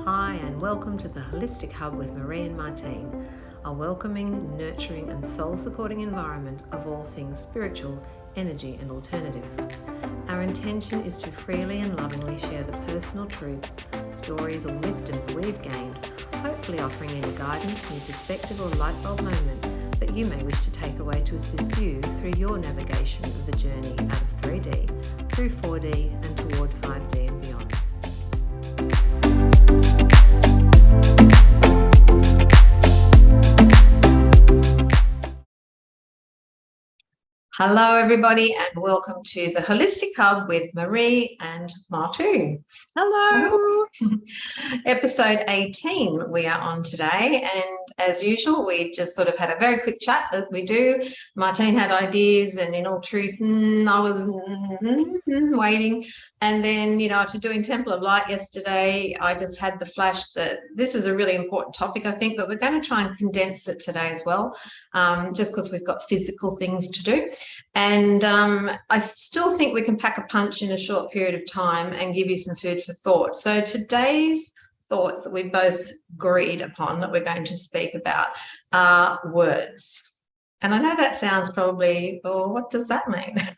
Hi, and welcome to the Holistic Hub with Marie and Martine, a welcoming, nurturing, and soul supporting environment of all things spiritual, energy, and alternative. Our intention is to freely and lovingly share the personal truths, stories, or wisdoms we've gained, hopefully offering any guidance, new perspective, or light bulb moment that you may wish to take away to assist you through your navigation of the journey out of 3D, through 4D, and toward 5D and beyond. Hello, everybody, and welcome to the Holistic Hub with Marie and Martine. Hello. Episode 18 we are on today, and as usual, we just sort of had a very quick chat that we do. Martine had ideas, and in all truth, I was waiting. And then, after doing Temple of Light yesterday, I just had the flash that this is a really important topic, I think, but we're going to try and condense it today as well, just because we've got physical things to do. And I still think we can pack a punch in a short period of time and give you some food for thought. So today's thoughts that we both agreed upon that we're going to speak about are words. And I know that sounds probably, what does that mean?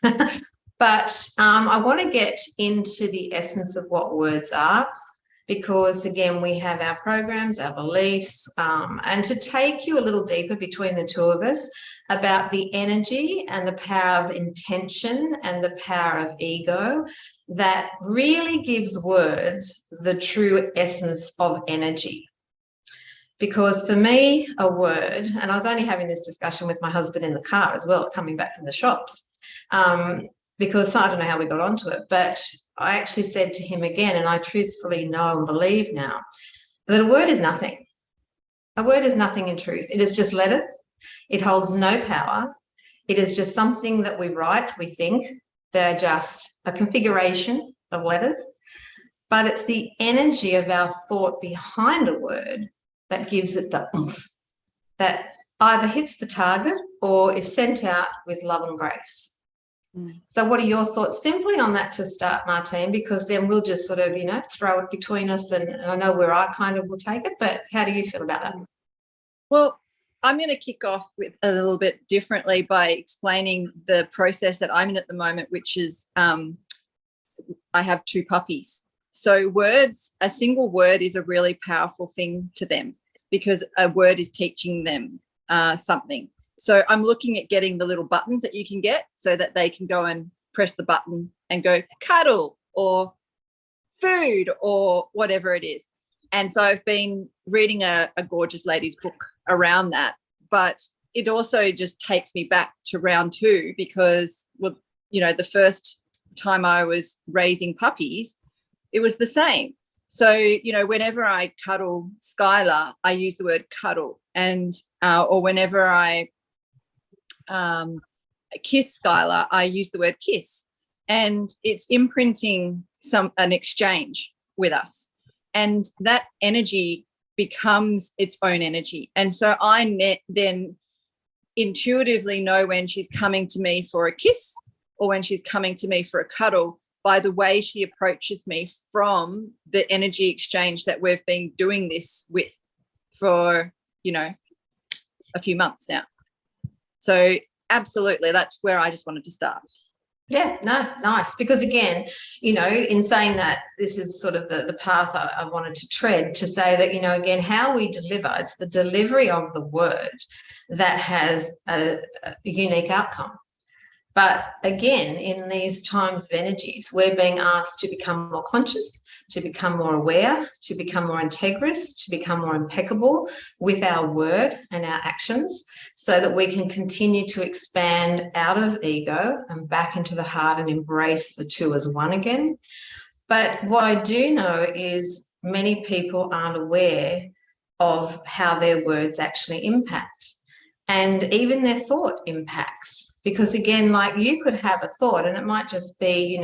But I want to get into the essence of what words are, because, again, we have our programs, our beliefs, and to take you a little deeper between the two of us about the energy and the power of intention and the power of ego that really gives words the true essence of energy. Because for me, a word, and I was only having this discussion with my husband in the car as well, coming back from the shops, because I don't know how we got onto it, but I actually said to him again, and I truthfully know and believe now, that a word is nothing. A word is nothing in truth. It is just letters. It holds no power. It is just something that we write, we think. They're just a configuration of letters. But it's the energy of our thought behind a word that gives it the oomph, that either hits the target or is sent out with love and grace. So what are your thoughts simply on that to start, Martine? Because then we'll just sort of, throw it between us, and I know where I kind of will take it, but how do you feel about that? Well, I'm going to kick off with a little bit differently by explaining the process that I'm in at the moment, which is I have 2 puppies. So words, a single word is a really powerful thing to them because a word is teaching them something. So I'm looking at getting the little buttons that you can get so that they can go and press the button and go cuddle or food or whatever it is. And so I've been reading a gorgeous lady's book around that. But it also just takes me back to round 2 because, the first time I was raising puppies, it was the same. So, whenever I cuddle Skylar, I use the word cuddle. And or whenever I kiss Skylar, I use the word kiss. And it's imprinting an exchange with us. And that energy becomes its own energy. And so I then intuitively know when she's coming to me for a kiss or when she's coming to me for a cuddle by the way she approaches me from the energy exchange that we've been doing this with for, a few months now. So absolutely, that's where I just wanted to start. Yeah, no, nice. Because again, in saying that, this is sort of the path I wanted to tread to say that, again, how we deliver, it's the delivery of the word that has a unique outcome. But again, in these times of energies, we're being asked to become more conscious, to become more aware, to become more integrous, to become more impeccable with our word and our actions so that we can continue to expand out of ego and back into the heart and embrace the two as one again. But what I do know is many people aren't aware of how their words actually impact. And even their thought impacts, because again, like you could have a thought and it might just be,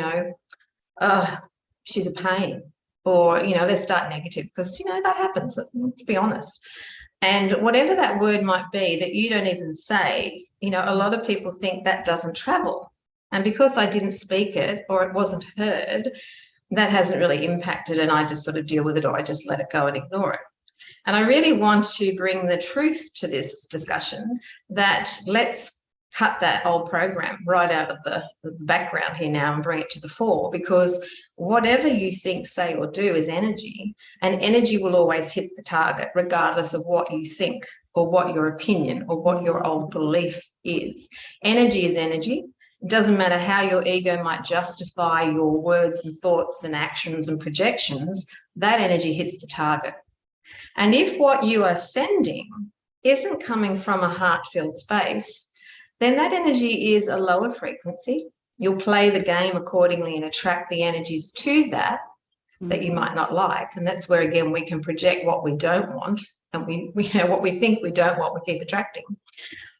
she's a pain, or, let's start negative because, that happens, let's be honest. And whatever that word might be that you don't even say, a lot of people think that doesn't travel. And because I didn't speak it or it wasn't heard, that hasn't really impacted, and I just sort of deal with it, or I just let it go and ignore it. And I really want to bring the truth to this discussion, that let's cut that old program right out of the background here now and bring it to the fore, because whatever you think, say, or do is energy, and energy will always hit the target regardless of what you think or what your opinion or what your old belief is. Energy is energy. It doesn't matter how your ego might justify your words and thoughts and actions and projections, that energy hits the target. And if what you are sending isn't coming from a heart-filled space, then that energy is a lower frequency. You'll play the game accordingly and attract the energies to that you might not like. And that's where, again, we can project what we don't want, and we know what we think we don't want, we keep attracting.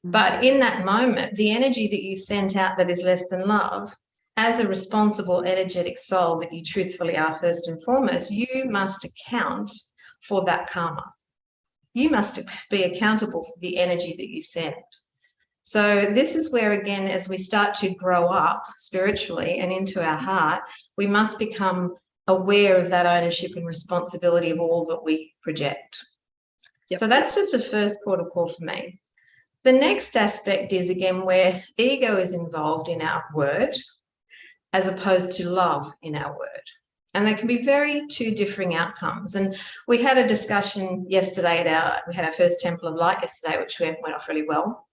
But in that moment, the energy that you sent out that is less than love, as a responsible, energetic soul that you truthfully are first and foremost, you must account for that karma. You must be accountable for the energy that you send. So this is where, again, as we start to grow up spiritually and into our heart, we must become aware of that ownership and responsibility of all that we project. Yep. So that's just a first port of call for me. The next aspect is, again, where ego is involved in our word as opposed to love in our word. And they can be very two differing outcomes. And we had a discussion yesterday we had our first Temple of Light yesterday, which went off really well.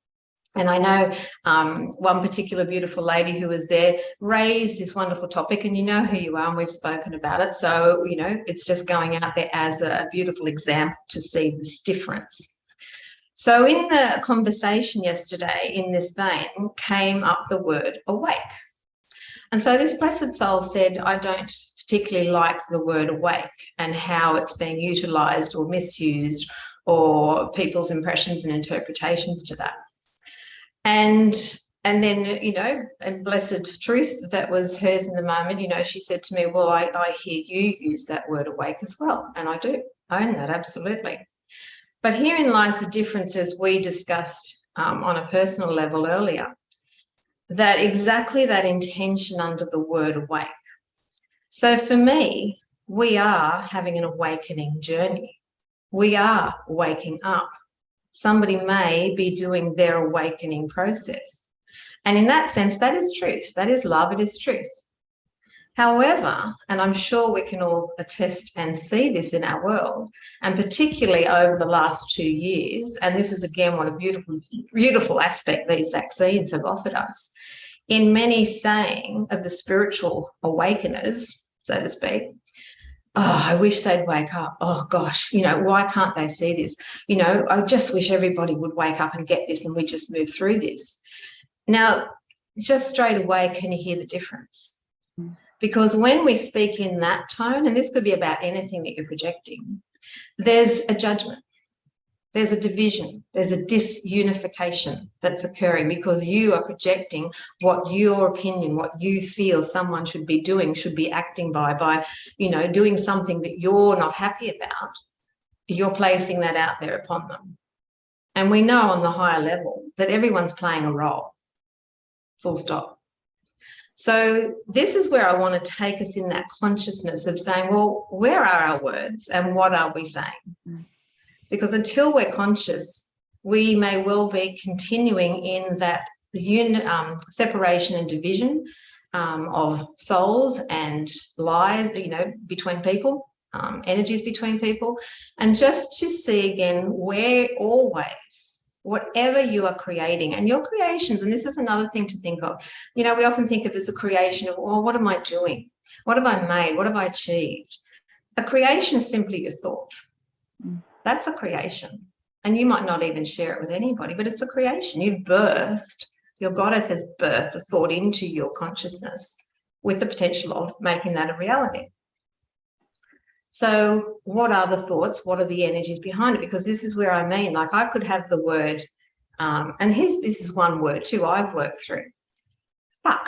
And I know one particular beautiful lady who was there raised this wonderful topic, and you know who you are, and we've spoken about it. So, you know, it's just going out there as a beautiful example to see this difference. So in the conversation yesterday, in this vein, came up the word awake. And so this blessed soul said, I don't particularly like the word awake and how it's being utilised or misused, or people's impressions and interpretations to that. And then, you know, and blessed truth that was hers in the moment, you know, she said to me, well, I hear you use that word awake as well. And I do own that, absolutely. But herein lies the difference, as we discussed on a personal level earlier, that exactly that intention under the word awake. So for me, we are having an awakening journey. We are waking up. Somebody may be doing their awakening process. And in that sense, that is truth. That is love. It is truth. However, and I'm sure we can all attest and see this in our world, and particularly over the last 2 years, and this is, again, what a beautiful, beautiful aspect these vaccines have offered us, in many saying of the spiritual awakeners, so to speak, oh, I wish they'd wake up. Oh, gosh, you know, why can't they see this? You know, I just wish everybody would wake up and get this and we just move through this. Now, just straight away, can you hear the difference? Because when we speak in that tone, and this could be about anything that you're projecting, there's a judgment. There's a division, there's a disunification that's occurring because you are projecting what your opinion, what you feel someone should be doing, should be acting by, you know, doing something that you're not happy about. You're placing that out there upon them. And we know on the higher level that everyone's playing a role, full stop. So this is where I want to take us in that consciousness of saying, well, where are our words and what are we saying? Because until we're conscious, we may well be continuing in that separation and division of souls and lies, you know, between people, energies between people. And just to see again where always, whatever you are creating and your creations, and this is another thing to think of, you know, we often think of as a creation of, oh, what am I doing? What have I made? What have I achieved? A creation is simply your thought. That's a creation. And you might not even share it with anybody, but it's a creation. You've birthed, your goddess has birthed a thought into your consciousness with the potential of making that a reality. So what are the thoughts? What are the energies behind it? Because this is where I mean, like I could have the word, and this is one word too I've worked through, fuck.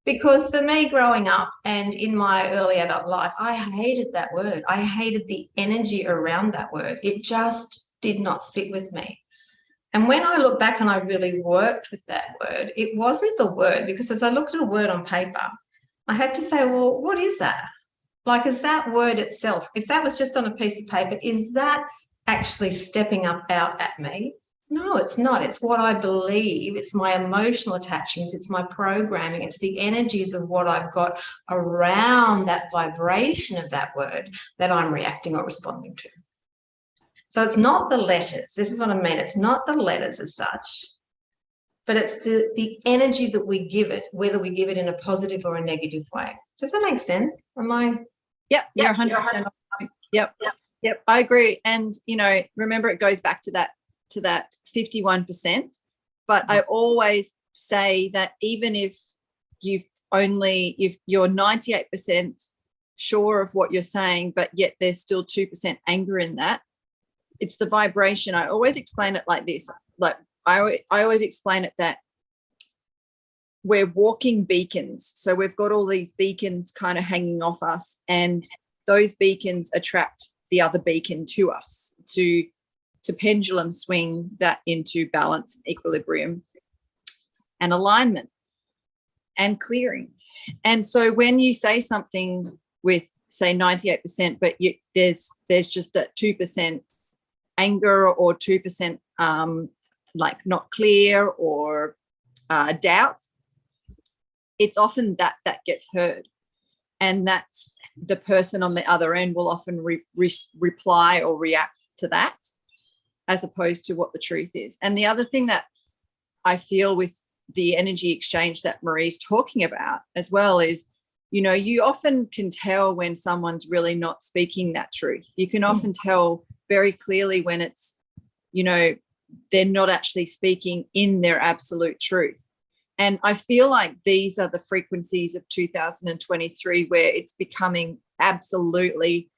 Because for me growing up and in my early adult life, I hated that word. I hated the energy around that word. It just did not sit with me. And when I look back and I really worked with that word, it wasn't the word, because as I looked at a word on paper, I had to say, well, what is that? Like, is that word itself, if that was just on a piece of paper, is that actually stepping up out at me? No, it's not. It's what I believe. It's my emotional attachments. It's my programming. It's the energies of what I've got around that vibration of that word that I'm reacting or responding to. So it's not the letters. This is what I mean. It's not the letters as such, but it's the energy that we give it, whether we give it in a positive or a negative way. Does that make sense? Am I? Yep, you're 100%. Yep, I agree. And, you know, remember, it goes back to that 51%. But I always say that even if you're 98% sure of what you're saying, but yet there's still 2% anger in that, it's the vibration. I always explain it like this. Like, I always explain it that we're walking beacons. So we've got all these beacons kind of hanging off us, and those beacons attract the other beacon to us to pendulum swing that into balance, equilibrium, and alignment and clearing. And so when you say something with, say, 98%, but there's just that 2% anger or 2% like not clear or doubt, it's often that gets heard, and that's the person on the other end will often reply or react to that, as opposed to what the truth is. And the other thing that I feel with the energy exchange that Marie's talking about as well is, you know, you often can tell when someone's really not speaking that truth. You can often tell very clearly when it's, you know, they're not actually speaking in their absolute truth. And I feel like these are the frequencies of 2023 where it's becoming absolutely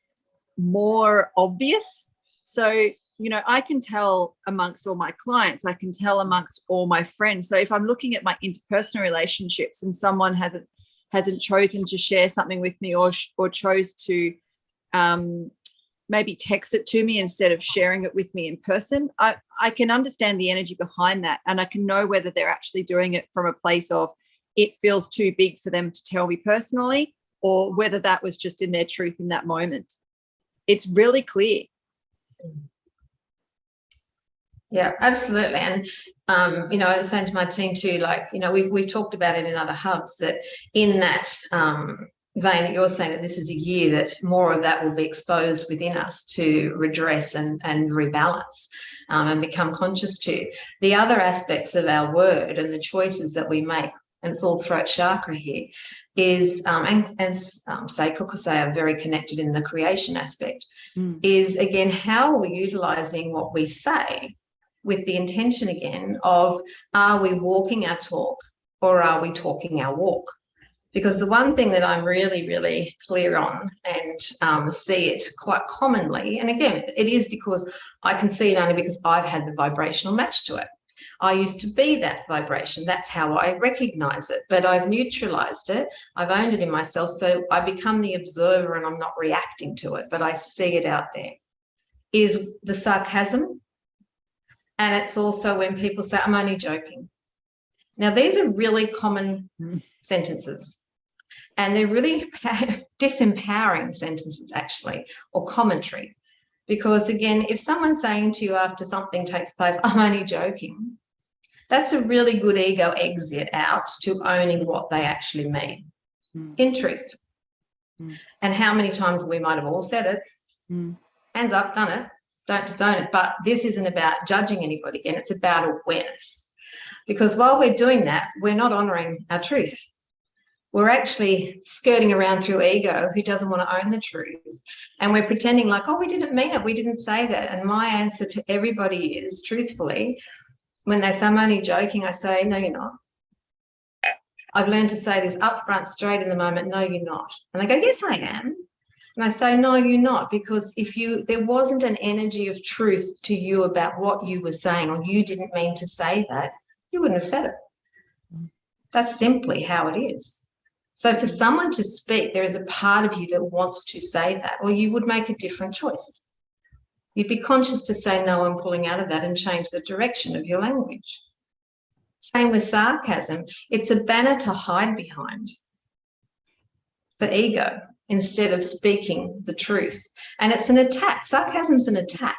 more obvious. So, you know, I can tell amongst all my clients, I can tell amongst all my friends. So if I'm looking at my interpersonal relationships and someone hasn't chosen to share something with me or chose to maybe text it to me instead of sharing it with me in person, I can understand the energy behind that, and I can know whether they're actually doing it from a place of it feels too big for them to tell me personally, or whether that was just in their truth in that moment. It's really clear. Yeah, absolutely. And, you know, I was saying to my team too, like, you know, we've talked about it in other hubs, that in that vein that you're saying, that this is a year that more of that will be exposed within us to redress and rebalance and become conscious to. The other aspects of our word and the choices that we make, and it's all throat chakra here, is, and say Kokusai are very connected in the creation aspect, is again, how are we utilizing what we say with the intention again of, are we walking our talk or are we talking our walk? Because the one thing that I'm really, really clear on and see it quite commonly, and again, it is because I can see it only because I've had the vibrational match to it. I used to be that vibration. That's how I recognize it, but I've neutralized it. I've owned it in myself. So I become the observer and I'm not reacting to it, but I see it out there. Is the sarcasm. And it's also when people say, I'm only joking. Now, these are really common sentences. And they're really disempowering sentences, actually, or commentary. Because, again, if someone's saying to you after something takes place, I'm only joking, that's a really good ego exit out to owning what they actually mean in truth. And how many times we might have all said it, hands up, done it, don't disown it. But this isn't about judging anybody again, it's about awareness. Because while we're doing that, we're not honouring our truth. We're actually skirting around through ego who doesn't want to own the truth. And we're pretending like, oh, we didn't mean it. We didn't say that. And my answer to everybody is, truthfully, when they say I'm only joking, I say, no, you're not. I've learned to say this up front, straight in the moment, no, you're not. And they go, yes, I am. And I say, no, you're not. Because if there wasn't an energy of truth to you about what you were saying, or you didn't mean to say that, you wouldn't have said it. That's simply how it is. So for someone to speak, there is a part of you that wants to say that, or you would make a different choice. You'd be conscious to say, no, I'm pulling out of that, and change the direction of your language. Same with sarcasm. It's a banner to hide behind. for ego instead of speaking the truth. And it's an attack. Sarcasm's an attack.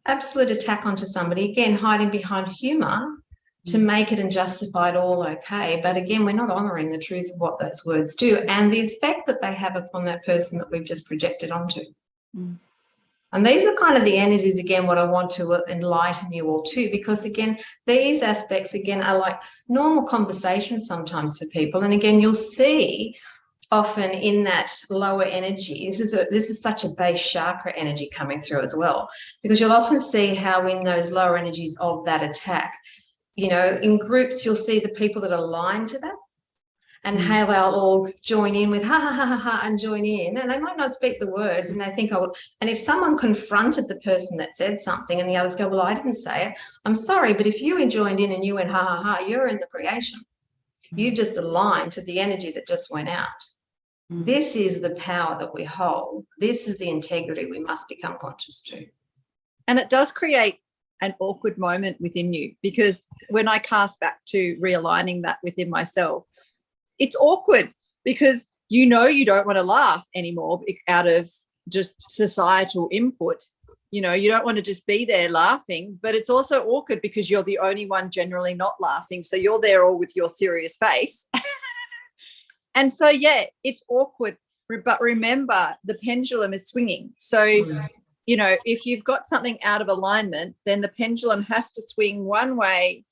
Absolute attack onto somebody, again, hiding behind humor to make it and justify it all okay. But again, we're not honoring the truth of what those words do and the effect that they have upon that person that we've just projected onto. And these are kind of the energies, again, what I want to enlighten you all to, because again, these aspects, again, are like normal conversations sometimes for people. And again, you'll see often in that lower energy, this is such a base chakra energy coming through as well, because you'll often see how in those lower energies of that attack, you know, in groups, you'll see the people that align to that and how they'll all join in with ha, ha, ha, ha, ha, and join in. And they might not speak the words and they think, oh, and if someone confronted the person that said something and the others go, well, I didn't say it. I'm sorry, but if you joined in and you went ha, ha, ha, you're in the creation. You just aligned to the energy that just went out. This is the power that we hold. This is the integrity we must become conscious to. And it does create an awkward moment within you, because when I cast back to realigning that within myself, it's awkward because you know you don't want to laugh anymore out of just societal input. You know, you don't want to just be there laughing, but it's also awkward because you're the only one generally not laughing. So you're there all with your serious face. And so, yeah, it's awkward. But remember, the pendulum is swinging. So, you know, if you've got something out of alignment, then the pendulum has to swing one way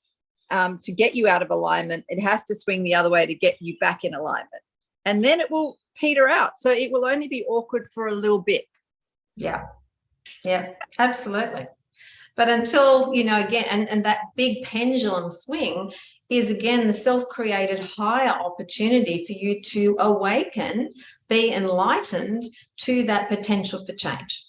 to get you out of alignment. It has to swing the other way to get you back in alignment. And then it will peter out. So it will only be awkward for a little bit. Yeah, absolutely. But until, you know, again, and that big pendulum swing is, again, the self-created higher opportunity for you to awaken, be enlightened to that potential for change.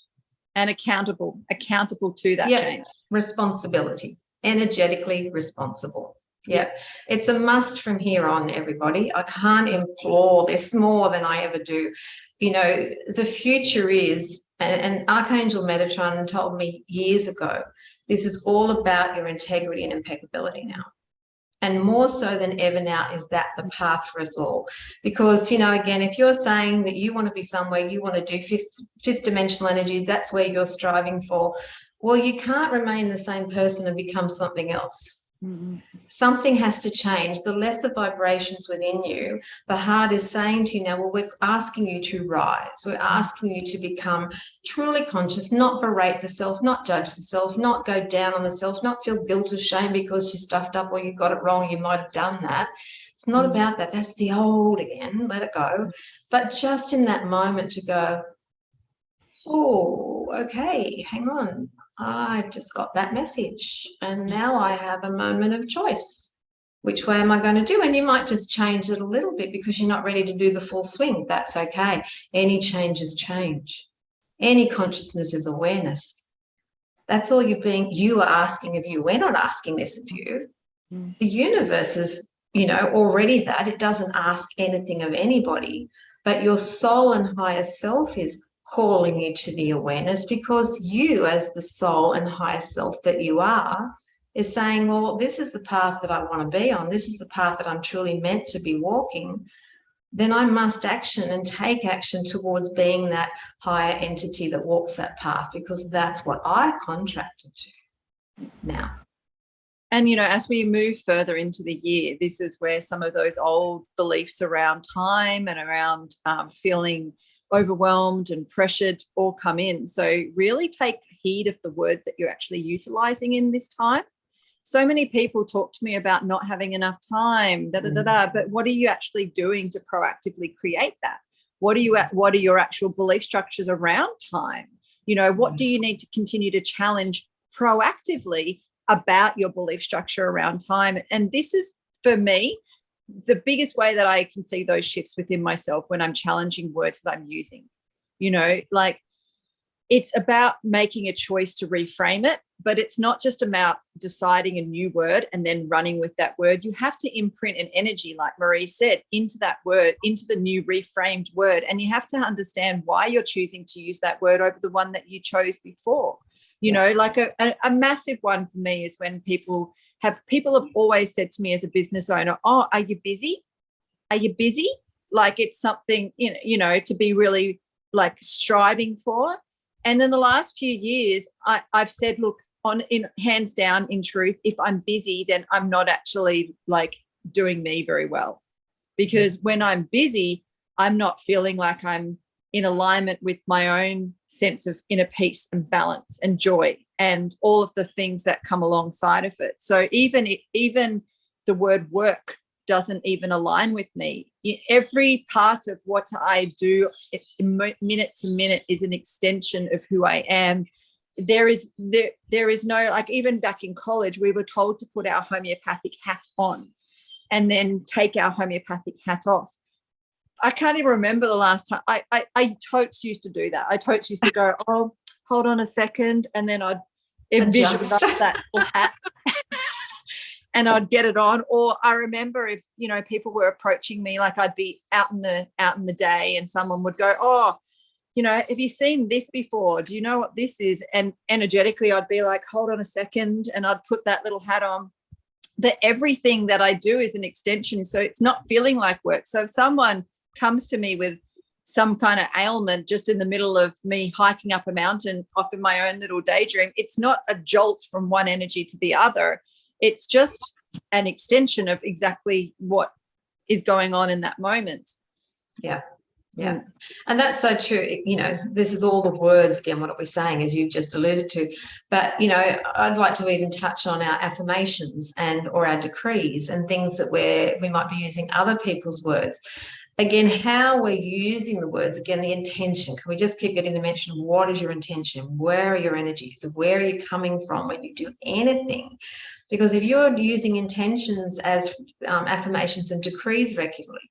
And accountable to that change. Responsibility, energetically responsible. Yeah, it's a must from here on, everybody. I can't implore this more than I ever do. You know, the future is, and Archangel Metatron told me years ago, this is all about your integrity and impeccability now. And more so than ever now is that the path for us all. Because, you know, again, if you're saying that you want to be somewhere, you want to do fifth dimensional energies, that's where you're striving for, well, you can't remain the same person and become something else. Something has to change. The lesser vibrations within you, the heart is saying to you now, well, we're asking you to rise. We're asking you to become truly conscious, not berate the self, not judge the self, not go down on the self, not feel guilt or shame because you stuffed up or you got it wrong. You might have done that. It's not about that. That's the old again. Let it go. But just in that moment to go, oh, okay, hang on. I've just got that message and now I have a moment of choice. Which way am I going to do? And you might just change it a little bit because you're not ready to do the full swing. That's okay. Any change is change. Any consciousness is awareness. That's all you are asking of you. We're not asking this of you. The universe is, you know, already that. It doesn't ask anything of anybody, but your soul and higher self is calling you to the awareness, because you, as the soul and higher self that you are, is saying, well, this is the path that I want to be on. This is the path that I'm truly meant to be walking. Then I must action and take action towards being that higher entity that walks that path, because that's what I contracted to now. And, you know, as we move further into the year, this is where some of those old beliefs around time and around feeling overwhelmed and pressured all come in. So really take heed of the words that you're actually utilizing in this time. So many people talk to me about not having enough time, but what are you actually doing to proactively create that? What are your actual belief structures around time? You know, what do you need to continue to challenge proactively about your belief structure around time? And this is, for me, the biggest way that I can see those shifts within myself when I'm challenging words that I'm using. You know, like, it's about making a choice to reframe it, but it's not just about deciding a new word and then running with that word. You have to imprint an energy, like Marie said, into that word, into the new reframed word. And you have to understand why you're choosing to use that word over the one that you chose before. You know, like a massive one for me is when people have always said to me as a business owner, oh, are you busy? Are you busy? like it's something, to be really like striving for. And then the last few years, I've said, look, hands down, in truth, if I'm busy, then I'm not actually like doing me very well, because when I'm busy, I'm not feeling like I'm in alignment with my own sense of inner peace and balance and joy and all of the things that come alongside of it. So even the word work doesn't even align with me. Every part of what I do minute to minute is an extension of who I am. There is no, like, even back in college, we were told to put our homeopathic hat on and then take our homeopathic hat off. I can't even remember the last time. I totes used to do that. I totes used to go, oh, hold on a second, and then I'd visualize that little hat and I'd get it on. Or I remember if, people were approaching me, like I'd be out in the day and someone would go, oh, have you seen this before? Do you know what this is? And energetically I'd be like, hold on a second, and I'd put that little hat on. But everything that I do is an extension, so it's not feeling like work. So if someone comes to me with some kind of ailment just in the middle of me hiking up a mountain off in my own little daydream, it's not a jolt from one energy to the other. It's just an extension of exactly what is going on in that moment. Yeah. Yeah. And that's so true. This is all the words, again, what we're saying, as you've just alluded to. But, I'd like to even touch on our affirmations or our decrees and things that we might be using other people's words. Again, how we're using the words, again, the intention. Can we just keep getting the mention of what is your intention? Where are your energies? Where are you coming from when you do anything? Because if you're using intentions as affirmations and decrees regularly,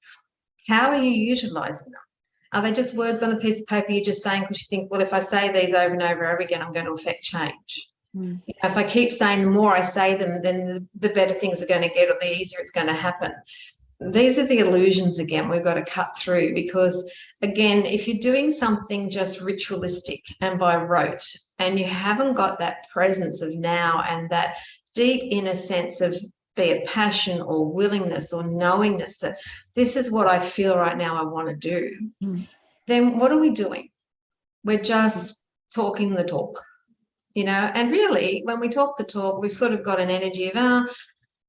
how are you utilizing them? Are they just words on a piece of paper you're just saying because you think, well, if I say these over and over and over again, I'm going to affect change? If I keep saying, the more I say them, then the better things are going to get, or the easier it's going to happen. These are the illusions, again, we've got to cut through, because, again, if you're doing something just ritualistic and by rote, and you haven't got that presence of now and that deep inner sense of, be it passion or willingness or knowingness, that this is what I feel right now I want to do, then what are we doing? We're just talking the talk, and really when we talk the talk, we've sort of got an energy of,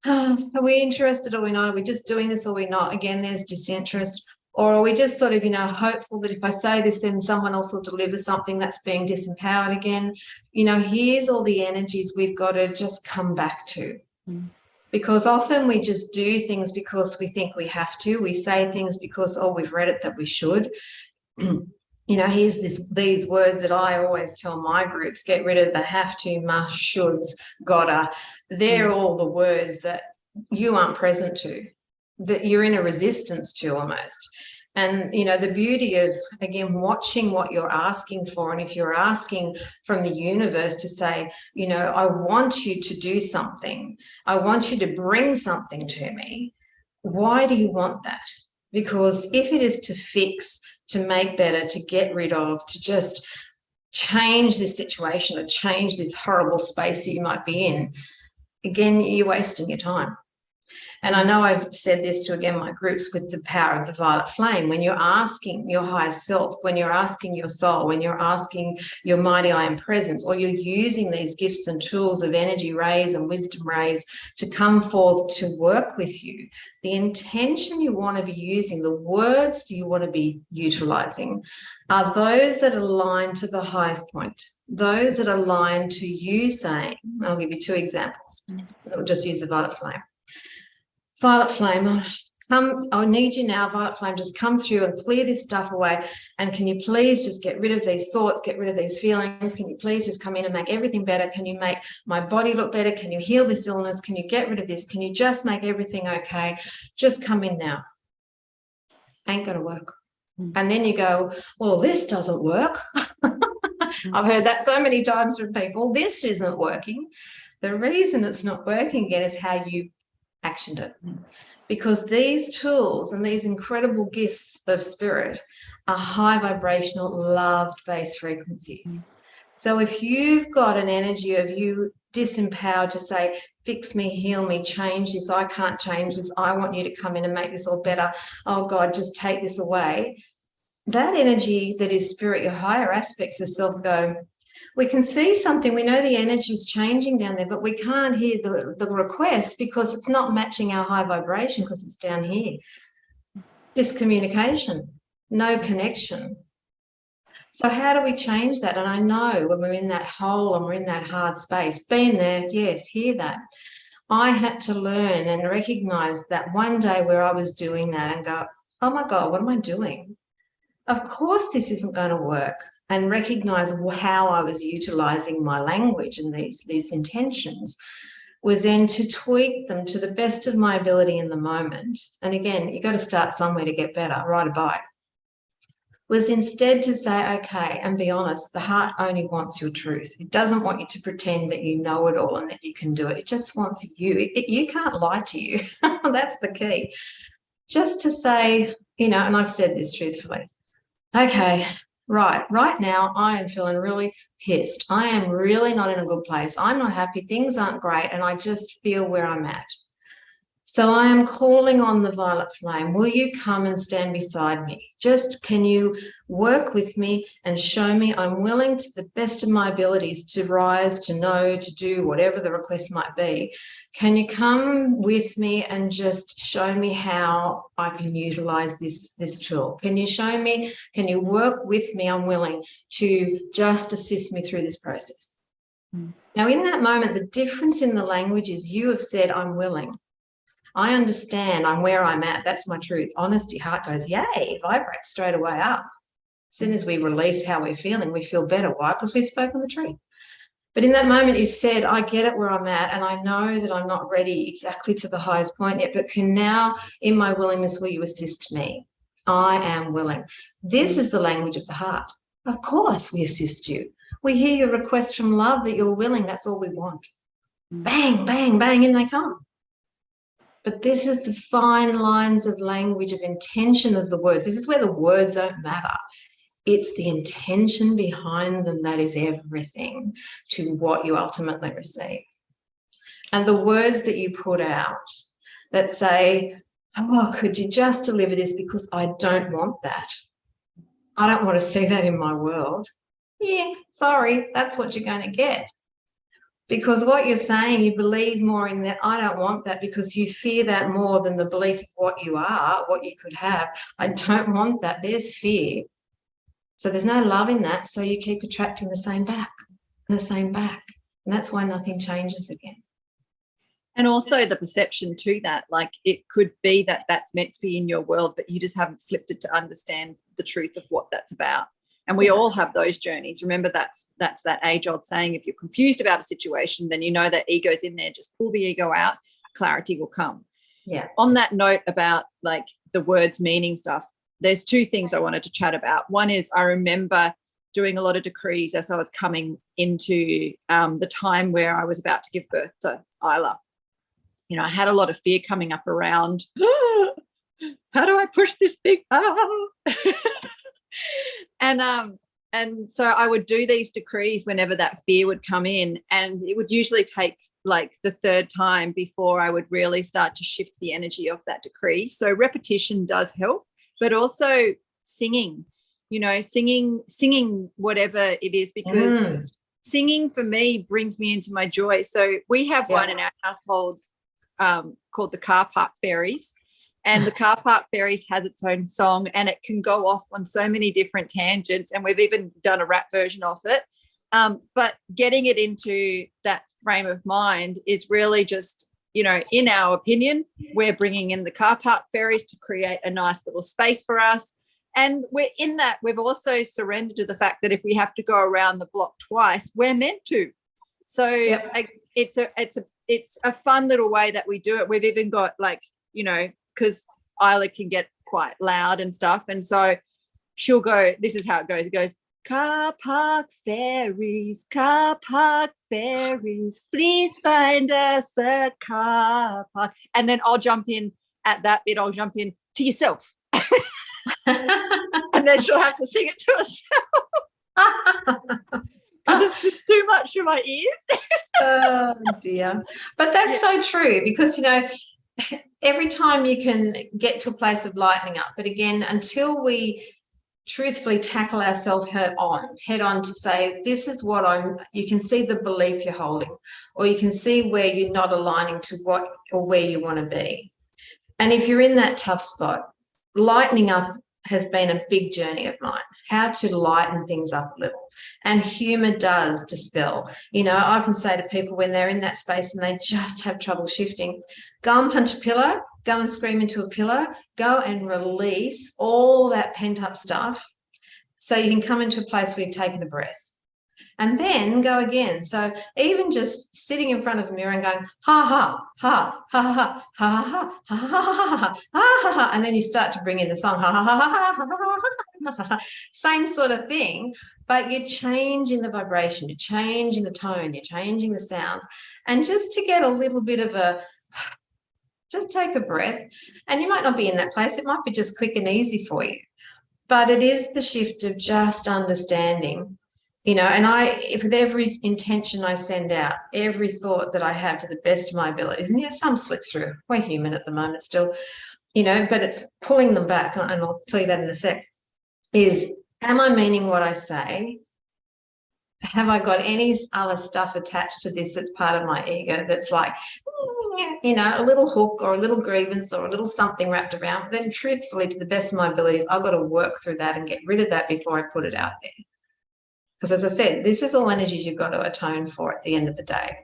are we interested or are we not? Are we just doing this or are we not? Again, there's disinterest. Or are we just sort of, hopeful that if I say this, then someone else will deliver something that's being disempowered again? Here's all the energies we've got to just come back to. Because often we just do things because we think we have to. We say things because, we've read it that we should. Here's these words that I always tell my groups: get rid of the have to, must, shoulds, gotta. They're all the words that you aren't present to, that you're in a resistance to almost. And, the beauty of, again, watching what you're asking for. And if you're asking from the universe to say, I want you to do something, I want you to bring something to me, why do you want that? Because if it is to fix, to make better, to get rid of, to just change this situation or change this horrible space that you might be in, again, you're wasting your time. And I know I've said this to, again, my groups with the power of the violet flame. When you're asking your higher self, when you're asking your soul, when you're asking your mighty I am presence, or you're using these gifts and tools of energy rays and wisdom rays to come forth to work with you, the intention you want to be using, the words you want to be utilizing, are those that align to the highest point, those that align to you saying, I'll give you two examples. I'll just use the violet flame. Violet flame, I need you now, violet flame, just come through and clear this stuff away. And can you please just get rid of these thoughts, get rid of these feelings? Can you please just come in and make everything better? Can you make my body look better? Can you heal this illness? Can you get rid of this? Can you just make everything okay? Just come in now. Ain't going to work. And then you go, well, this doesn't work. I've heard that so many times from people. This isn't working. The reason it's not working again is how you actioned it. Because these tools and these incredible gifts of spirit are high vibrational, love-based frequencies. So if you've got an energy of you disempowered to say, fix me, heal me, change this. I can't change this. I want you to come in and make this all better. Oh God, just take this away. That energy that is spirit, your higher aspects of self go, we can see something. We know the energy is changing down there, but we can't hear the request because it's not matching our high vibration because it's down here. Discommunication, no connection. So how do we change that? And I know when we're in that hole and we're in that hard space, been there, yes, hear that. I had to learn and recognize that one day where I was doing that and go, oh my God, what am I doing? Of course this isn't going to work. And recognize how I was utilizing my language and these intentions was then to tweak them to the best of my ability in the moment. And again, you've got to start somewhere to get better, ride a bike. Was instead to say, okay, and be honest, the heart only wants your truth. It doesn't want you to pretend that you know it all and that you can do it. It just wants you. You can't lie to you. That's the key. Just to say, and I've said this truthfully, okay, right now I am feeling really pissed. I am really not in a good place. I'm not happy. Things aren't great. And I just feel where I'm at. So I am calling on the violet flame. Will you come and stand beside me? Just can you work with me and show me I'm willing to the best of my abilities to rise, to know, to do whatever the request might be. Can you come with me and just show me how I can utilize this tool? Can you show me, can you work with me? I'm willing to just assist me through this process. Now, in that moment, the difference in the language is you have said, I'm willing. I understand I'm where I'm at. That's my truth. Honesty, heart goes, yay, vibrates straight away up. As soon as we release how we're feeling, we feel better. Why? Because we've spoken the truth. But in that moment, you said, I get it where I'm at, and I know that I'm not ready exactly to the highest point yet, but can now, in my willingness, will you assist me? I am willing. This is the language of the heart. Of course, we assist you. We hear your request from love that you're willing. That's all we want. Bang, bang, bang, in they come. But this is the fine lines of language, of intention of the words. This is where the words don't matter. It's the intention behind them that is everything to what you ultimately receive. And the words that you put out that say, oh, could you just deliver this because I don't want that. I don't want to see that in my world. Yeah, sorry, that's what you're going to get. Because what you're saying, you believe more in that, I don't want that, because you fear that more than the belief of what you are, what you could have. I don't want that. There's fear. So there's no love in that. So you keep attracting the same back and the same back. And that's why nothing changes again. And also the perception to that, like it could be that that's meant to be in your world, but you just haven't flipped it to understand the truth of what that's about. And we all have those journeys. Remember, that's that age-old saying, if you're confused about a situation, then you know that ego's in there. Just pull the ego out, clarity will come. Yeah. On that note about like the words meaning stuff, there's two things I wanted to chat about. One is I remember doing a lot of decrees as I was coming into the time where I was about to give birth to Isla. I had a lot of fear coming up around, how do I push this thing out? And so I would do these decrees whenever that fear would come in, and it would usually take like the third time before I would really start to shift the energy of that decree. So repetition does help, but also singing, singing whatever it is, because singing for me brings me into my joy. So we have one in our household called the Car Park Fairies. And the Car Park Fairies has its own song, and it can go off on so many different tangents, and we've even done a rap version of it. But getting it into that frame of mind is really just, in our opinion, we're bringing in the Car Park Fairies to create a nice little space for us. And we're in that, we've also surrendered to the fact that if we have to go around the block twice, we're meant to. So it's a fun little way that we do it. We've even got because Isla can get quite loud and stuff. And so she'll go, this is how it goes. It goes, Car Park Fairies, please find us a car park. And then I'll jump in at that bit. I'll jump in to yourself. And then she'll have to sing it to herself. Because it's just too much for my ears. Oh dear. But that's so true because, every time you can get to a place of lightening up, but again, until we truthfully tackle ourselves head on to say, this is what you can see the belief you're holding, or you can see where you're not aligning to what or where you want to be. And if you're in that tough spot, lightening up has been a big journey of mine, how to lighten things up a little. And humor does dispel. I often say to people when they're in that space and they just have trouble shifting, go and punch a pillow, go and scream into a pillow, go and release all that pent up stuff so you can come into a place where you've taken a breath. And then go again. So even just sitting in front of a mirror and going, ha, ha, ha, ha, ha, ha, ha, ha, ha, ha, ha, ha, and then you start to bring in the song, ha, ha, ha, ha, ha, ha, ha, same sort of thing, but you're changing the vibration, you're changing the tone, you're changing the sounds. And just to get a little bit of just take a breath. And you might not be in that place. It might be just quick and easy for you. But it is the shift of just understanding. And with every intention I send out, every thought that I have to the best of my abilities, and some slip through. We're human at the moment still, but it's pulling them back, and I'll tell you that in a sec, is, am I meaning what I say? Have I got any other stuff attached to this that's part of my ego that's like, a little hook or a little grievance or a little something wrapped around? But then truthfully, to the best of my abilities, I've got to work through that and get rid of that before I put it out there. Because as I said, this is all energies you've got to atone for at the end of the day.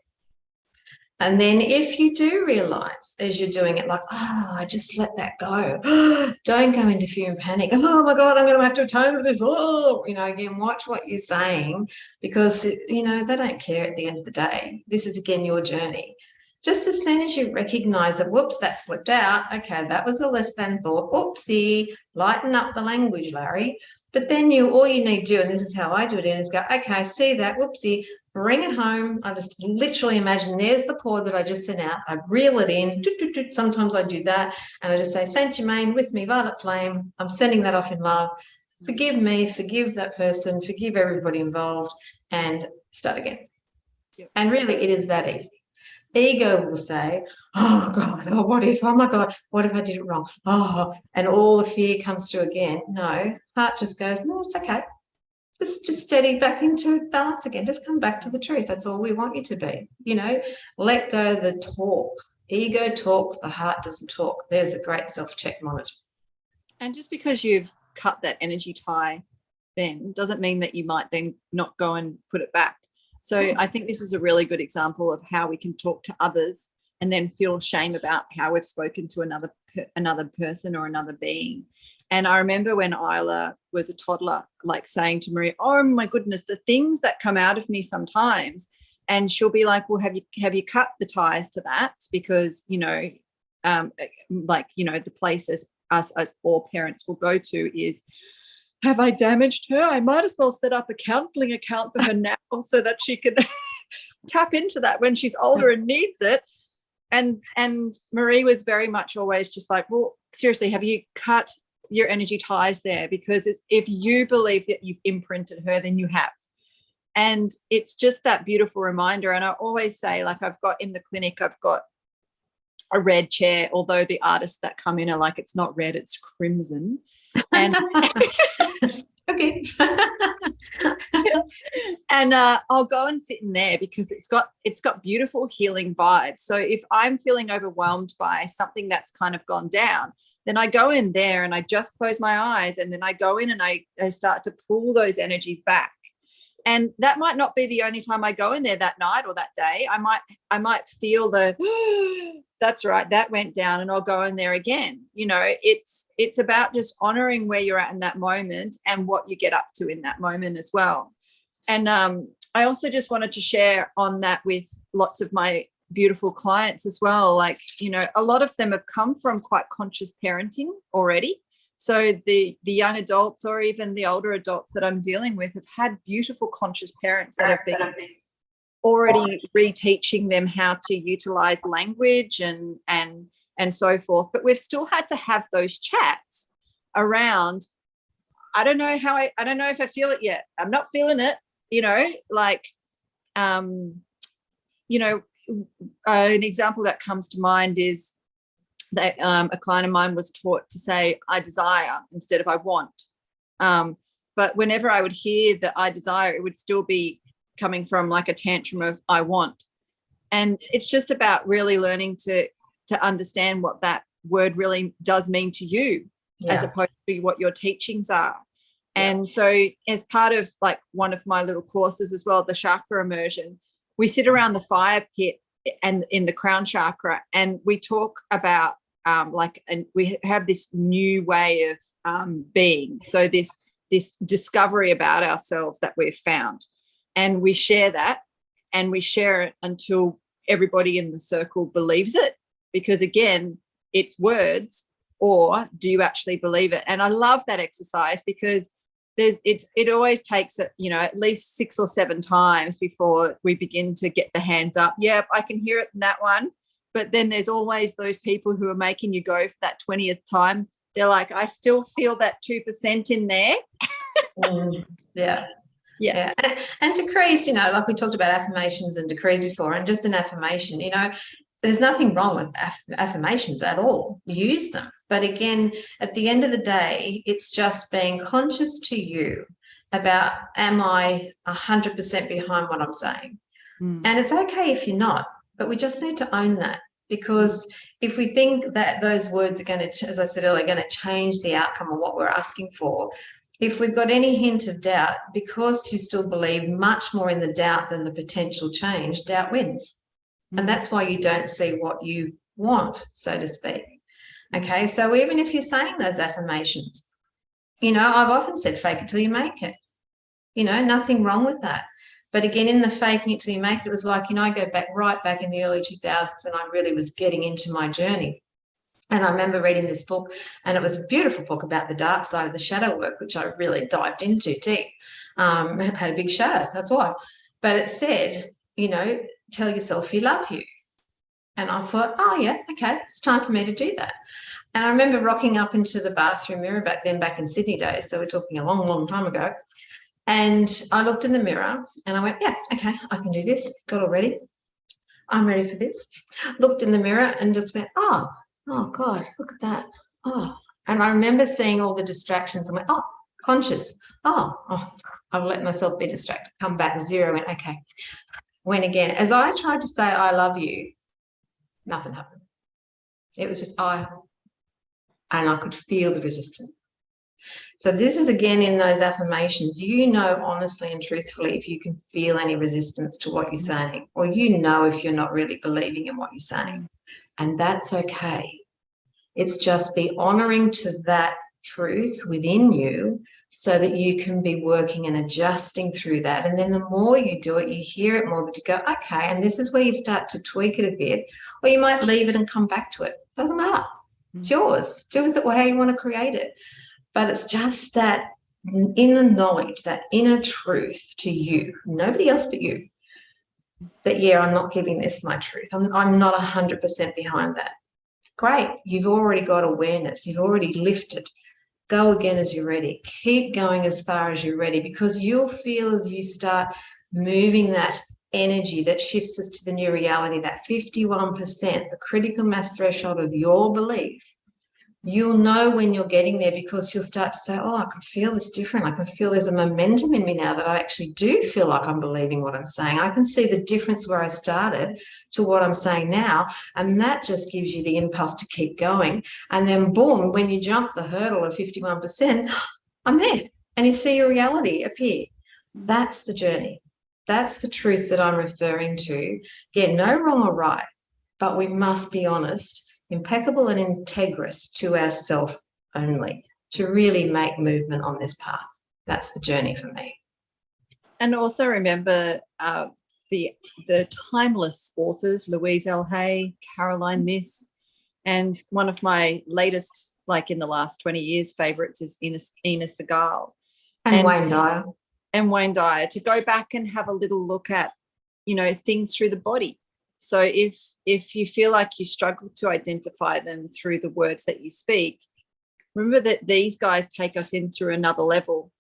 And then if you do realize as you're doing it, like, I just let that go. Don't go into fear and panic. Oh my God, I'm going to have to atone for this. Again, watch what you're saying, because, they don't care at the end of the day. This is, again, your journey. Just as soon as you recognize that, whoops, that slipped out. Okay, that was a less than thought. Oopsie, lighten up the language, Larry. But then all you need to do, and this is how I do it, is go, okay, see that, whoopsie, bring it home. I just literally imagine there's the cord that I just sent out. I reel it in. Sometimes I do that. And I just say, Saint Germain, with me, violet flame. I'm sending that off in love. Forgive me, forgive that person, forgive everybody involved, and start again. Yep. And really, it is that easy. Ego will say, oh God, what if, oh my God, what if I did it wrong? And all the fear comes through again. No, heart just goes, no, it's okay. Just steady back into balance again. Just come back to the truth. That's all we want you to be. Let go the talk. Ego talks, the heart doesn't talk. There's a great self-check monitor. And just because you've cut that energy tie then doesn't mean that you might then not go and put it back. So I think this is a really good example of how we can talk to others and then feel shame about how we've spoken to another person or another being. And I remember when Isla was a toddler, like saying to Marie, oh my goodness, the things that come out of me sometimes. And she'll be like, well, have you cut the ties to that? Because, the places us as all parents will go to is, have I damaged her? I might as well set up a counseling account for her now so that she can tap into that when she's older and needs it. And Marie was very much always just like, well, seriously, have you cut your energy ties there? Because if you believe that you've imprinted her, then you have. And it's just that beautiful reminder. And I always say, like, I've got in the clinic, I've got a red chair, although the artists that come in are like, it's not red, it's crimson. And okay. And I'll go and sit in there because it's got beautiful healing vibes. So if I'm feeling overwhelmed by something that's kind of gone down, then I go in there and I just close my eyes, and then I go in and I start to pull those energies back. And that might not be the only time I go in there that night or that day. I might feel that's right, that went down, and I'll go in there again. It's about just honoring where you're at in that moment and what you get up to in that moment as well. And I also just wanted to share on that with lots of my beautiful clients as well. Like, a lot of them have come from quite conscious parenting already. So the young adults or even the older adults that I'm dealing with have had beautiful conscious parents that have been already reteaching them how to utilize language and so forth. But we've still had to have those chats around, I don't know if I feel it yet. I'm not feeling it, you know, an example that comes to mind is that a client of mine was taught to say, I desire instead of I want. But whenever I would hear that I desire, it would still be coming from like a tantrum of I want. And it's just about really learning to understand what that word really does mean to you, as opposed to what your teachings are. And so as part of like one of my little courses as well, the chakra immersion, we sit around the fire pit and in the crown chakra, and we talk about and we have this new way of being. So this discovery about ourselves that we've found, and we share that, and we share it until everybody in the circle believes it, because again, it's words, or do you actually believe it? And I love that exercise because it always takes at least 6 or 7 times before we begin to get the hands up. Yep, I can hear it in that one. But then there's always those people who are making you go for that 20th time. They're like, I still feel that 2% in there. Yeah. And decrees, like we talked about affirmations and decrees before, and just an affirmation, there's nothing wrong with affirmations at all. Use them. But again, at the end of the day, it's just being conscious to you about, am I 100% behind what I'm saying? And it's okay if you're not, but we just need to own that, because if we think that those words are going to, as I said earlier, going to change the outcome of what we're asking for, if we've got any hint of doubt, because you still believe much more in the doubt than the potential change, doubt wins. And that's why you don't see what you want, so to speak. Okay, so even if you're saying those affirmations, I've often said fake it till you make it. Nothing wrong with that. But again, in the faking it till you make it, it was like, I go right back in the early 2000s when I really was getting into my journey. And I remember reading this book, and it was a beautiful book about the dark side of the shadow work, which I really dived into deep. It had a big shadow, that's why. But it said, tell yourself you love you. And I thought, oh, yeah, okay, it's time for me to do that. And I remember rocking up into the bathroom mirror back in Sydney days, so we're talking a long, long time ago. And I looked in the mirror and I went, yeah, okay, I can do this. Got all ready. I'm ready for this. Looked in the mirror and just went, oh God, look at that. Oh, and I remember seeing all the distractions and went, oh, conscious. Oh, I'll let myself be distracted. Come back, 0, went, okay. Went again. As I tried to say, I love you, nothing happened. It was just and I could feel the resistance. So this is again in those affirmations, honestly and truthfully if you can feel any resistance to what you're saying, or if you're not really believing in what you're saying. And that's okay. It's just be honoring to that truth within you so that you can be working and adjusting through that. And then the more you do it, you hear it more, but you go, okay, and this is where you start to tweak it a bit, or you might leave it and come back to it. Doesn't matter. It's yours. Do with it how you want to create it. But it's just that inner knowledge, that inner truth to you, nobody else but you, that, yeah, I'm not giving this my truth. I'm not 100% behind that. Great. You've already got awareness. You've already lifted. Go again as you're ready. Keep going as far as you're ready, because you'll feel as you start moving that energy that shifts us to the new reality, that 51%, the critical mass threshold of your belief. You'll know when you're getting there, because you'll start to say, oh, I can feel this different. I can feel there's a momentum in me now that I actually do feel like I'm believing what I'm saying. I can see the difference where I started to what I'm saying now. And that just gives you the impulse to keep going. And then boom, when you jump the hurdle of 51%, I'm there. And you see your reality appear. That's the journey. That's the truth that I'm referring to. Again, no wrong or right, but we must be honest, impeccable and integrous to ourselves only to really make movement on this path. That's the journey for me. And also remember the timeless authors, Louise L. Hay, Caroline Myss, and one of my latest, like in the last 20 years, favourites is Ina Segal. And Wayne Dyer. And Wayne Dyer, to go back and have a little look at, things through the body. So if you feel like you struggle to identify them through the words that you speak, remember that these guys take us in through another level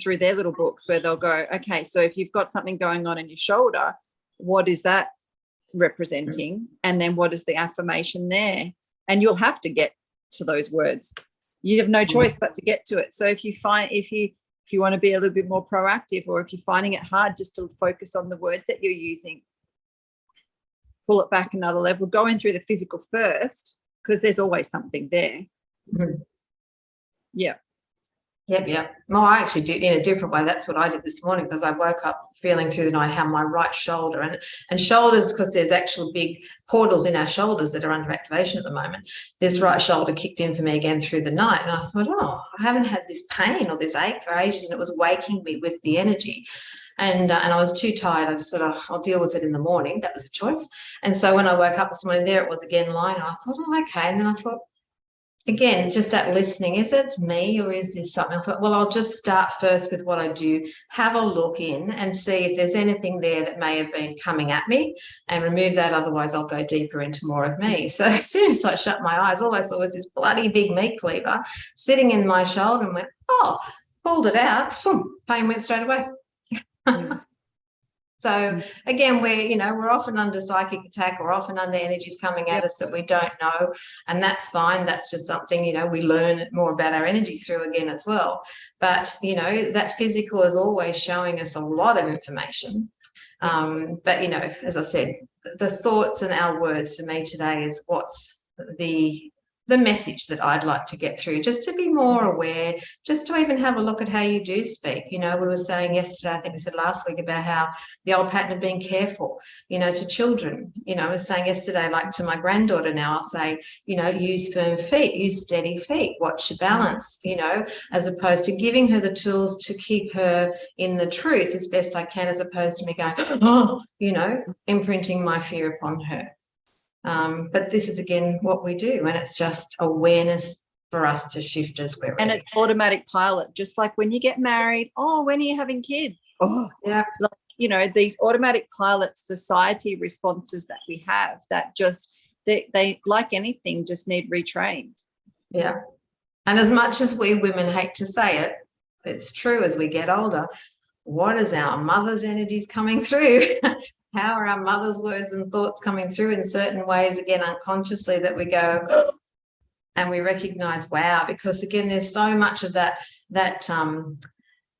through their little books, where they'll go, okay, so if you've got something going on in your shoulder, what is that representing, and then what is the affirmation there? And you'll have to get to those words. You have no choice but to get to it. So if you want to be a little bit more proactive, or if you're finding it hard just to focus on the words that you're using, pull it back another level, go in through the physical first, because there's always something there. Yeah. Yep. Well, I actually did in a different way. That's what I did this morning, because I woke up feeling through the night how my right shoulder and shoulders, because there's actual big portals in our shoulders that are under activation at the moment. This right shoulder kicked in for me again through the night. And I thought, oh, I haven't had this pain or this ache for ages. And it was waking me with the energy. And I was too tired. I just said, oh, I'll deal with it in the morning. That was a choice. And so when I woke up this morning, there it was again lying. I thought, oh, okay. And then I thought, again, just that listening, is it me or is this something? I thought, well, I'll just start first with what I do, have a look in and see if there's anything there that may have been coming at me, and remove that. Otherwise, I'll go deeper into more of me. So as soon as I shut my eyes, all I saw was this bloody big meat cleaver sitting in my shoulder, and went, oh, pulled it out, pain went straight away. So again, we're often under psychic attack, or often under energies coming at us that we don't know, and that's fine. That's just something, we learn more about our energy through again as well. But that physical is always showing us a lot of information. But as I said, the thoughts and our words for me today is what's the message that I'd like to get through, just to be more aware, just to even have a look at how you do speak. We were saying yesterday, I think we said last week, about how the old pattern of being careful, to children. I was saying yesterday, like to my granddaughter now, I'll say, use firm feet, use steady feet, watch your balance, as opposed to giving her the tools to keep her in the truth as best I can, as opposed to me going, oh, imprinting my fear upon her. But this is, again, what we do, and it's just awareness for us to shift as we're ready. And it's automatic pilot, just like when you get married. Oh, when are you having kids? Oh, yeah. These automatic pilot society responses that we have, that just, they like anything, just need retrained. Yeah. And as much as we women hate to say it, it's true. As we get older, what is our mother's energies coming through? How are our mother's words and thoughts coming through in certain ways, again, unconsciously, that we go, oh, and we recognize, wow, because again, there's so much of that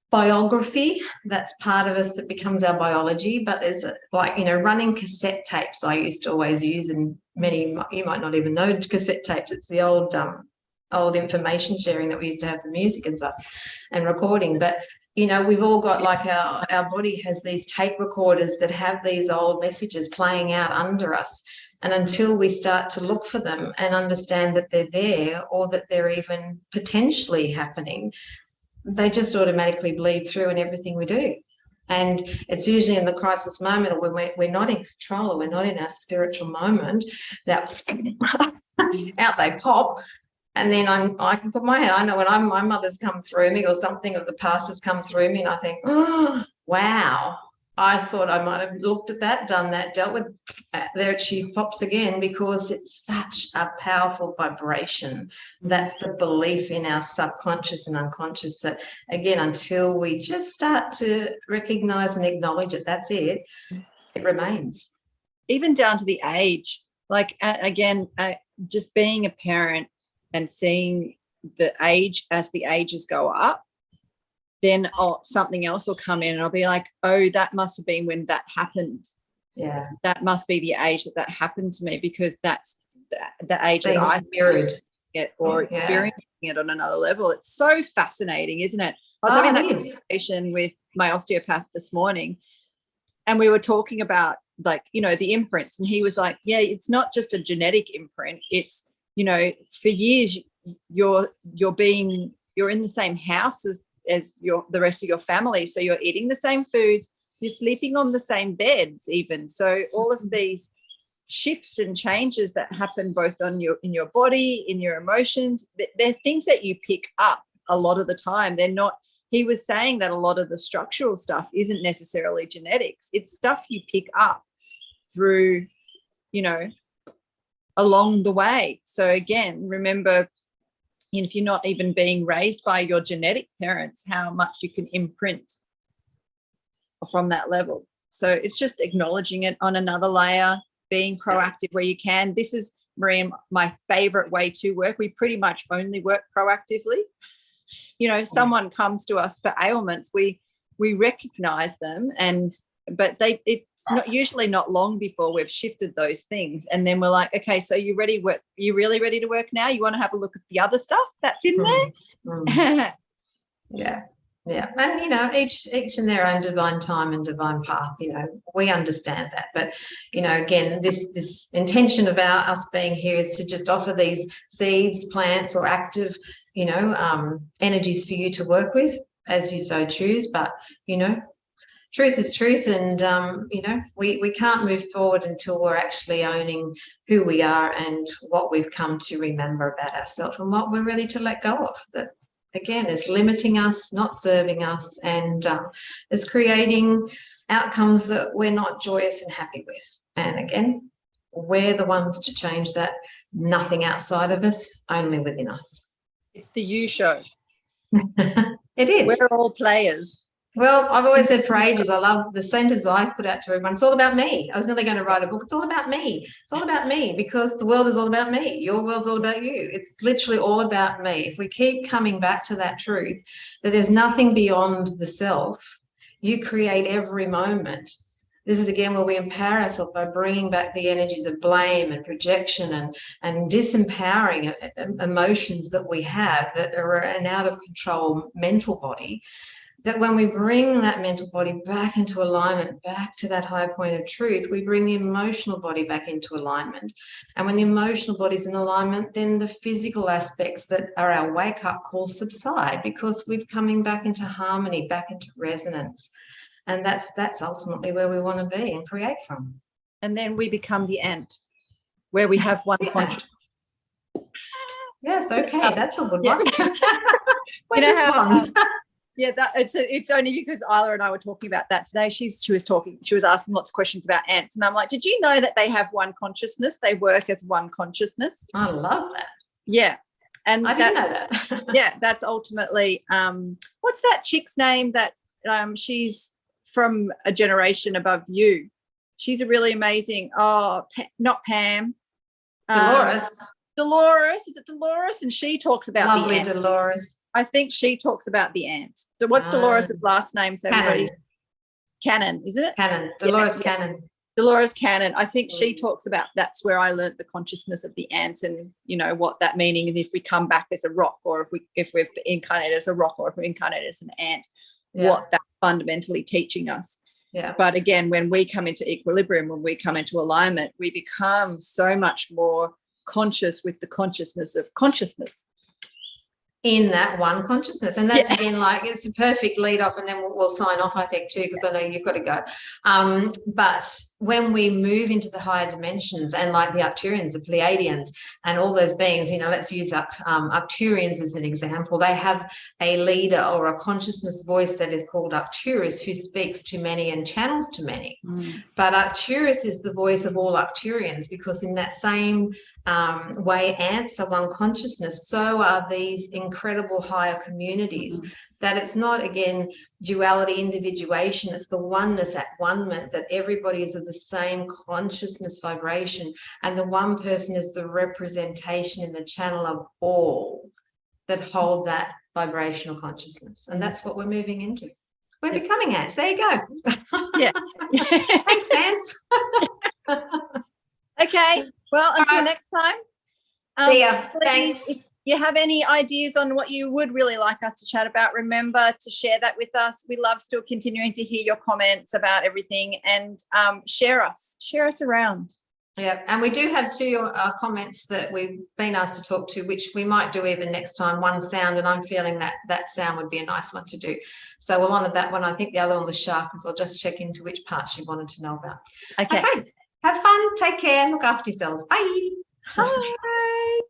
biography that's part of us that becomes our biology. But there's running cassette tapes I used to always use, and many, you might not even know cassette tapes. It's the old information sharing that we used to have for music and stuff and recording. But we've all got, like, our body has these tape recorders that have these old messages playing out under us. And until we start to look for them and understand that they're there, or that they're even potentially happening, they just automatically bleed through in everything we do. And it's usually in the crisis moment, or when we're not in control, or we're not in our spiritual moment, that out they pop. And then I can put my hand, I know when my mother's come through me, or something of the past has come through me, and I think, oh, wow, I thought I might have looked at that, done that, dealt with that. There she pops again, because it's such a powerful vibration. That's the belief in our subconscious and unconscious that, again, until we just start to recognize and acknowledge it, that's it, it remains. Even down to the age, like, again, just being a parent, and seeing the age, as the ages go up, then something else will come in, and I'll be like, oh, that must have been when that happened. Yeah. That must be the age that happened to me, because that's the age that I mirrored it, or experiencing it on another level. It's so fascinating, isn't it? I was having that conversation with my osteopath this morning, and we were talking about, like, the imprints, and he was like, yeah, it's not just a genetic imprint. It's, for years you're in the same house as the rest of your family, so you're eating the same foods, you're sleeping on the same beds even. So all of these shifts and changes that happen both in your body, in your emotions, they're things that you pick up a lot of the time. They're not, he was saying that a lot of the structural stuff isn't necessarily genetics. It's stuff you pick up through, along the way. So again, remember, if you're not even being raised by your genetic parents, how much you can imprint from that level. So it's just acknowledging it on another layer, being proactive where you can. This is, Marie, my favorite way to work. We pretty much only work proactively. You know, if someone comes to us for ailments, we recognize them, but it's not usually not long before we've shifted those things, and then we're like, okay, so you ready? You really ready to work now? You want to have a look at the other stuff that's in there? Yeah, and you know, each in their own divine time and divine path. You know, we understand that, but you know, again, this intention of us being here is to just offer these seeds, plants, or active, you know, energies for you to work with as you so choose. But you know, truth is truth, and you know, we can't move forward until we're actually owning who we are and what we've come to remember about ourselves and what we're ready to let go of. That again is limiting us, not serving us, and is creating outcomes that we're not joyous and happy with. And again, we're the ones to change that. Nothing outside of us, only within us. It's the you show. It is. We're all players. Well, I've always said for ages, I love the sentence I put out to everyone. It's all about me. I was nearly going to write a book. It's all about me. It's all about me, because the world is all about me. Your world's all about you. It's literally all about me. If we keep coming back to that truth, that there's nothing beyond the self, you create every moment. This is again where we empower ourselves by bringing back the energies of blame and projection and disempowering emotions that we have that are an out of control mental body. That when we bring that mental body back into alignment, back to that higher point of truth, we bring the emotional body back into alignment. And when the emotional body is in alignment, then the physical aspects that are our wake-up calls subside, because we're coming back into harmony, back into resonance. And that's ultimately where we want to be and create from. And then we become the ant, where we have one conscious. Yes, okay, that's a good one. You know how, yeah, it's only because Isla and I were talking about that today. She was asking lots of questions about ants, and I'm like, did you know that they have one consciousness? They work as one consciousness. I love that. Yeah. And I didn't know that. Yeah, that's ultimately what's that chick's name that she's from a generation above you? She's a really amazing, not Pam. Dolores. Dolores, is it Dolores? And she talks about lovely the ant. Dolores. I think she talks about the ant. So what's Dolores' last name? So Cannon. Cannon, is it? Cannon. Dolores Cannon. Dolores Cannon. I think she talks about, that's where I learned the consciousness of the ant, and you know what that meaning is, if we come back as a rock, or if we've incarnated as a rock, or if we're incarnated as an ant, what that's fundamentally teaching us. Yeah. But again, when we come into equilibrium, when we come into alignment, we become so much more conscious with the consciousness of consciousness. In that one consciousness. And that's again, like, it's a perfect lead off, and then we'll sign off, I think, too, because I know you've got to go. But when we move into the higher dimensions, and like the Arcturians, the Pleiadians, and all those beings, you know, let's use Arcturians as an example. They have a leader or a consciousness voice that is called Arcturus, who speaks to many and channels to many. But Arcturus is the voice of all Arcturians, because in that same way ants are one consciousness, so are these incredible higher communities. That it's not, again, duality, individuation, it's the oneness at one-ment, that everybody is of the same consciousness vibration, and the one person is the representation in the channel of all that hold that vibrational consciousness. And that's what we're moving into. We're becoming ants. There you go. Yeah. Thanks, ants. Okay. Well, until next time. See ya. Please, Thanks. if you have any ideas on what you would really like us to chat about, remember to share that with us. We love still continuing to hear your comments about everything, and share us around. Yeah, and we do have two comments that we've been asked to talk to, which we might do even next time. One sound, and I'm feeling that sound would be a nice one to do. So we'll honour that one. I think the other one was sharpness. I'll just check into which part she wanted to know about. Okay. Have fun. Take care. Look after yourselves. Bye. Bye.